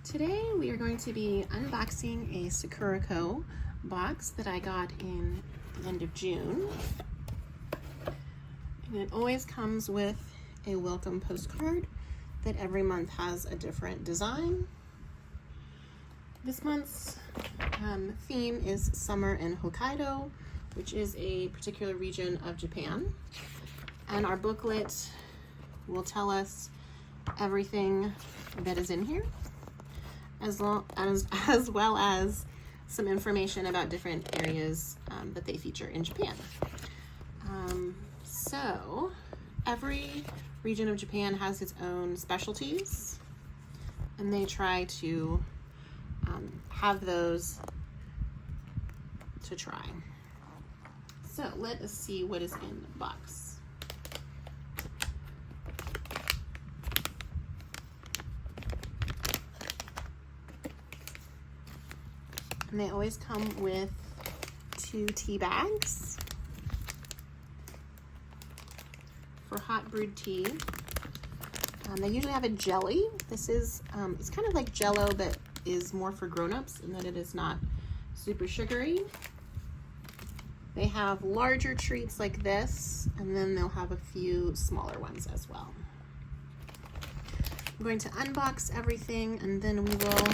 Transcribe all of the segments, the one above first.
Today we are going to be unboxing a SakuraCo box that I got in the end of June. And it always comes with a welcome postcard that every month has a different design. This month's theme is summer in Hokkaido, which is a particular region of Japan. And our booklet will tell us everything that is in here, as well as some information about different areas that they feature in Japan. So every region of Japan has its own specialties, and they try to have those to try. So let us see what is in the box. And they always come with 2 tea bags for hot brewed tea. They usually have a jelly. This is, it's kind of like Jell-O, but is more for grown-ups in that it is not super sugary. They have larger treats like this, and then they'll have a few smaller ones as well. I'm going to unbox everything, and then we will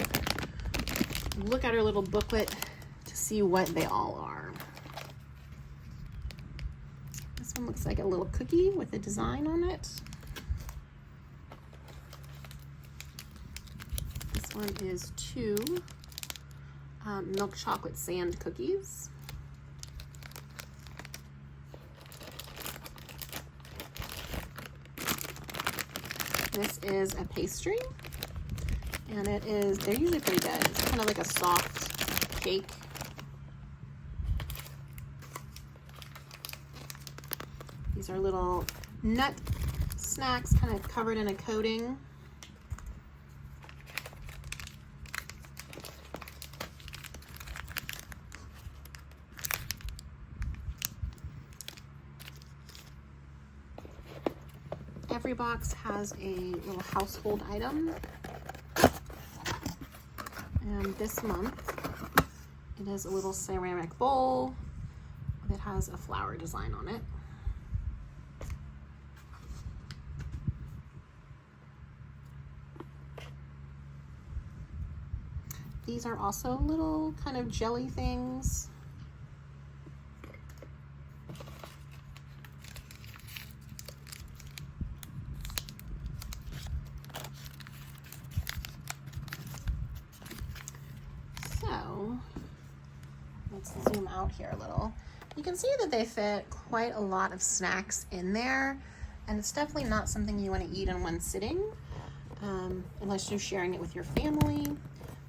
look at our little booklet to see what they all are. This one looks like a little cookie with a design on it. This one is 2 milk chocolate sand cookies. This is a pastry. And they're usually pretty good. It's kind of like a soft cake. These are little nut snacks kind of covered in a coating. Every box has a little household item. And this month, it is a little ceramic bowl that has a flower design on it. These are also little kind of jelly things. So let's zoom out here a little. You can see that they fit quite a lot of snacks in there, and it's definitely not something you want to eat in one sitting unless you're sharing it with your family.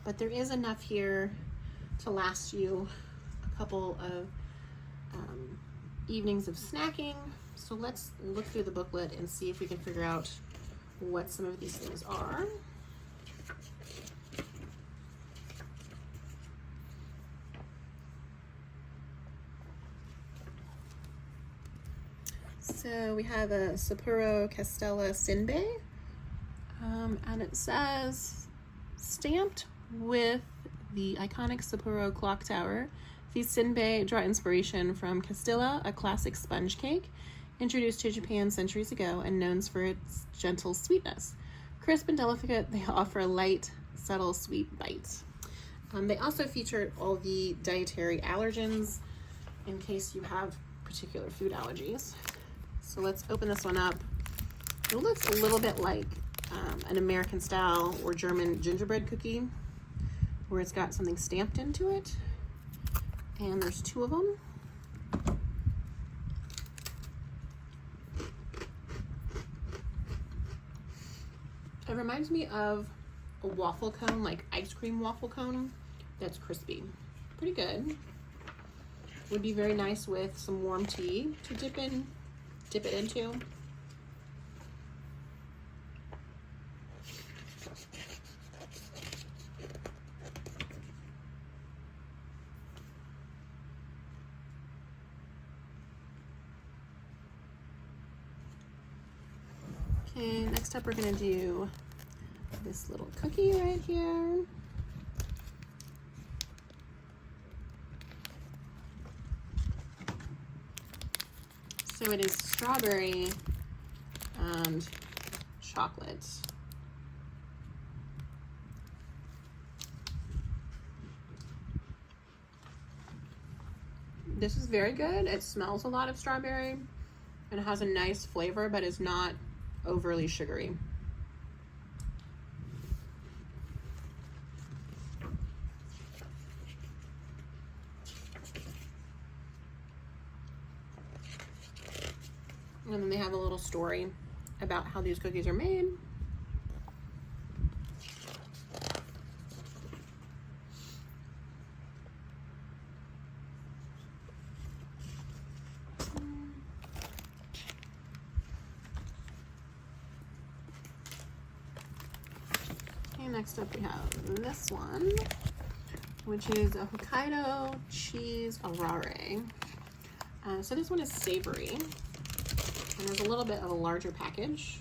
But there is enough here to last you a couple of evenings of snacking. So let's look through the booklet and see if we can figure out what some of these things are. So we have a Sapporo Castella Sinbei, and it says, stamped with the iconic Sapporo clock tower, these Sinbei draw inspiration from Castilla, a classic sponge cake introduced to Japan centuries ago and known for its gentle sweetness. Crisp and delicate, they offer a light, subtle, sweet bite. They also feature all the dietary allergens in case you have particular food allergies. So let's open this one up. It looks a little bit like an American style or German gingerbread cookie, where it's got something stamped into it. And there's 2 of them. It reminds me of a waffle cone, like ice cream waffle cone that's crispy. Pretty good. Would be very nice with some warm tea to dip it into. Okay, next up we're gonna do this little cookie right here. So it is strawberry and chocolate. This is very good. It smells a lot of strawberry and it has a nice flavor, but is not overly sugary. And then they have a little story about how these cookies are made. Okay, next up we have this one, which is a Hokkaido cheese arare. So this one is savory, and there's a little bit of a larger package.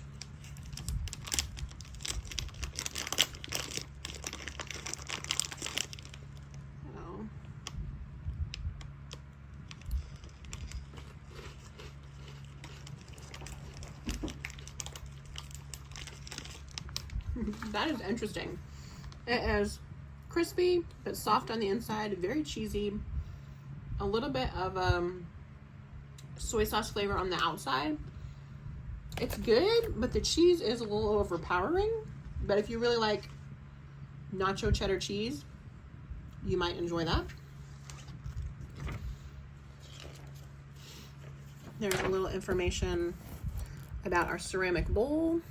That is interesting. It is crispy but soft on the inside, very cheesy, a little bit of soy sauce flavor on the outside. It's good, but the cheese is a little overpowering. But if you really like nacho cheddar cheese, you might enjoy that. There's a little information about our ceramic bowl.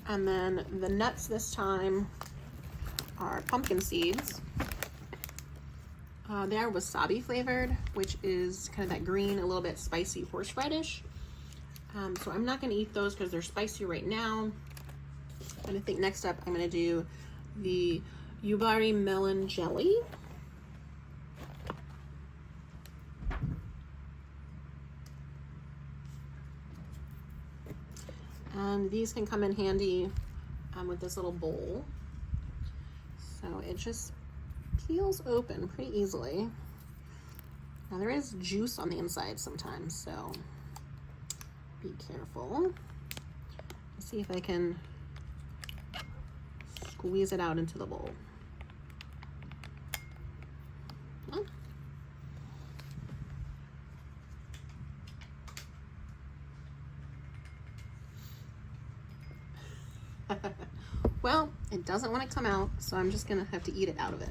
And then the nuts this time are pumpkin seeds. They are wasabi flavored, which is kind of that green, a little bit spicy horseradish. So I'm not going to eat those because they're spicy right now. And I think next up I'm going to do the Yubari melon jelly. And these can come in handy with this little bowl. So it just peels open pretty easily. Now there is juice on the inside sometimes, so be careful. Let's see if I can squeeze it out into the bowl. Oh. Well, it doesn't want to come out, so I'm just gonna have to eat it out of it.